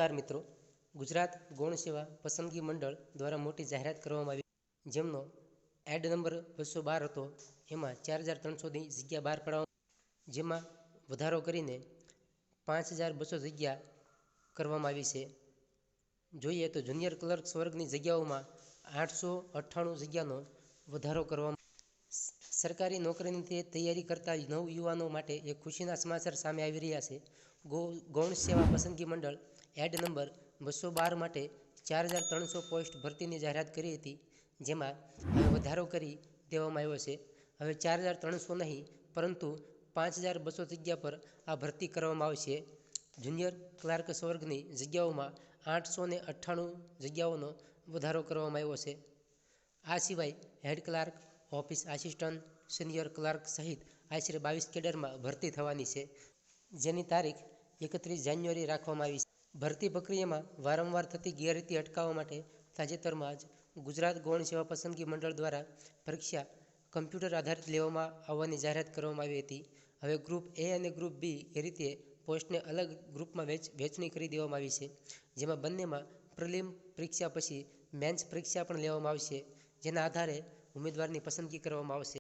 નમસ્કાર મિત્રો, ગુજરાત ગૌણ સેવા પસંદગી મંડળ દ્વારા મોટી જાહેરાત કરવામાં આવી, જેમનો એડ નંબર 212 હતો. એમાં 4300ની જગ્યા બહાર પાડવામાં, જેમાં વધારો કરીને 5200 જગ્યા કરવામાં આવી છે. જોઈએ તો જુનિયર ક્લર્ક વર્ગની જગ્યાઓમાં 898 જગ્યાનો વધારો કરવામાં. સરકારી નોકરીની તૈયારી કરતા નવયુવાનો માટે એક ખુશીના સમાચાર સામે આવી રહ્યા છે. ગૌણ સેવા પસંદગી મંડળ એડ નંબર 212 માટે 4300 પોસ્ટ ભરતીની જાહેરાત કરી હતી, જેમાં હવે વધારો કરી દેવામાં આવ્યો છે. હવે 4300 નહીં, પરંતુ 5200 જગ્યા પર આ ભરતી કરવામાં આવશે. જુનિયર ક્લાર્ક વર્ગની જગ્યાઓમાં 898 જગ્યાઓનો વધારો કરવામાં આવ્યો છે. આ સિવાય head clerk, office assistant, senior clerk સહિત આશરે 22 કેડરમાં ભરતી થવાની છે, જેની તારીખ 31 જાન્યુઆરી રાખવામાં આવી છે. ભરતી પ્રક્રિયામાં વારંવાર થતી ગેરરીતિ અટકાવવા માટે તાજેતરમાં જ ગુજરાત ગૌણ સેવા પસંદગી મંડળ દ્વારા પરીક્ષા કમ્પ્યુટર આધારિત લેવામાં આવવાની જાહેરાત કરવામાં આવી હતી. હવે ગ્રુપ એ અને ગ્રુપ બી એ રીતે પોસ્ટને અલગ ગ્રુપમાં વહેંચણી કરી દેવામાં આવી છે, જેમાં બંનેમાં પ્રિલિમ પરીક્ષા પછી મેન્સ પરીક્ષા પણ લેવામાં આવશે, જેના આધારે ઉમેદવારની પસંદગી કરવામાં આવશે.